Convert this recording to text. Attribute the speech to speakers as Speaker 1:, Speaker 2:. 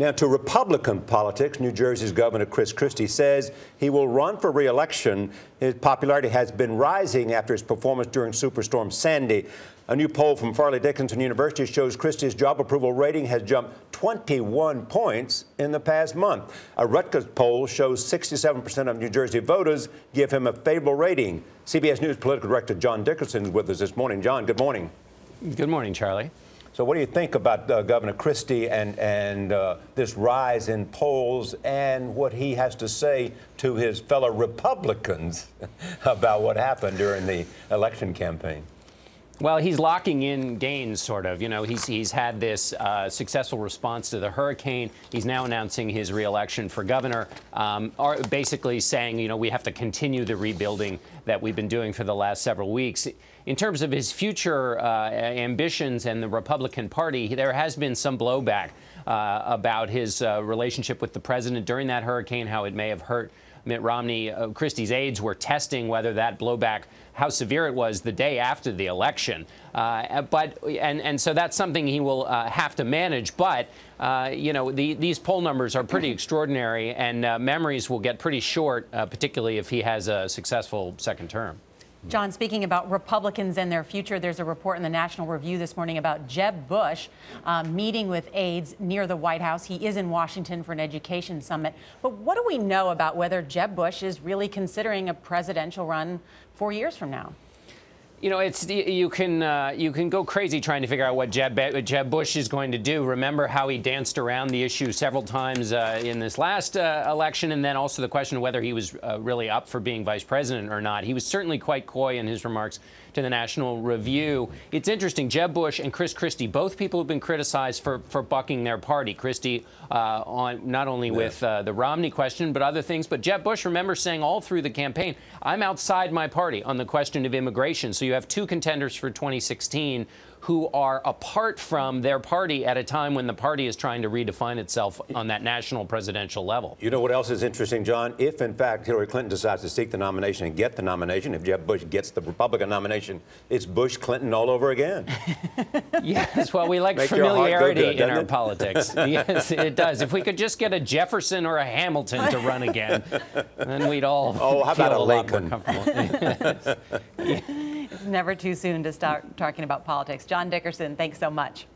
Speaker 1: Now to Republican politics, New Jersey's Governor Christie says he will run for re-election. His popularity has been rising after his performance during Superstorm Sandy. A new poll from Farley Dickinson University shows Christie's job approval rating has jumped 21 points in the past month. A Rutgers poll shows 67% of New Jersey voters give him a favorable rating. CBS News political director John Dickerson is with us this morning. John, good morning.
Speaker 2: Good morning, Charlie.
Speaker 1: So what do you think about Governor Christie and this rise in polls and what he has to say to his fellow Republicans about what happened during the election campaign?
Speaker 2: Well, he's locking in gains, sort of. You know, he's had this successful response to the hurricane. He's now announcing his reelection for governor, basically saying, you know, we have to continue the rebuilding that we've been doing for the last several weeks. In terms of his future ambitions and the Republican Party, there has been some blowback about his relationship with the president during that hurricane, how it may have hurt Mitt Romney. Christie's aides were testing whether that blowback, how severe it was the day after the election. So that's something he will have to manage. But, you know, these poll numbers are pretty extraordinary, and memories will get pretty short, particularly if he has a successful second term.
Speaker 3: John, speaking about Republicans and their future, there's a report in the National Review this morning about Jeb Bush meeting with aides near the White House. He is in Washington for an education summit. But what do we know about whether Jeb Bush is really considering a presidential run 4 years from now?
Speaker 2: You know, you can go crazy trying to figure out what Jeb Bush is going to do. Remember how he danced around the issue several times in this last election, and then also the question of whether he was really up for being vice president or not. He was certainly quite coy in his remarks to the National Review. It's interesting, Jeb Bush and Christie, both people who've been criticized for bucking their party. Christie on not only with the Romney question, but other things. But Jeb Bush, remember, saying all through the campaign, I'm outside my party on the question of immigration. So you have two contenders for 2016 who are apart from their party at a time when the party is trying to redefine itself on that national presidential level.
Speaker 1: You know what else is interesting, John? If, in fact, Hillary Clinton decides to seek the nomination and get the nomination, if Jeb Bush gets the Republican nomination, it's Bush Clinton all over again.
Speaker 2: Yes, well, we like familiarity in our politics. Yes, it does. If we could just get a Jefferson or a Hamilton to run again, then we'd all
Speaker 1: how
Speaker 2: feel
Speaker 1: about
Speaker 2: a lot more comfortable.
Speaker 3: It's never too soon to start talking about politics. John Dickerson, thanks so much.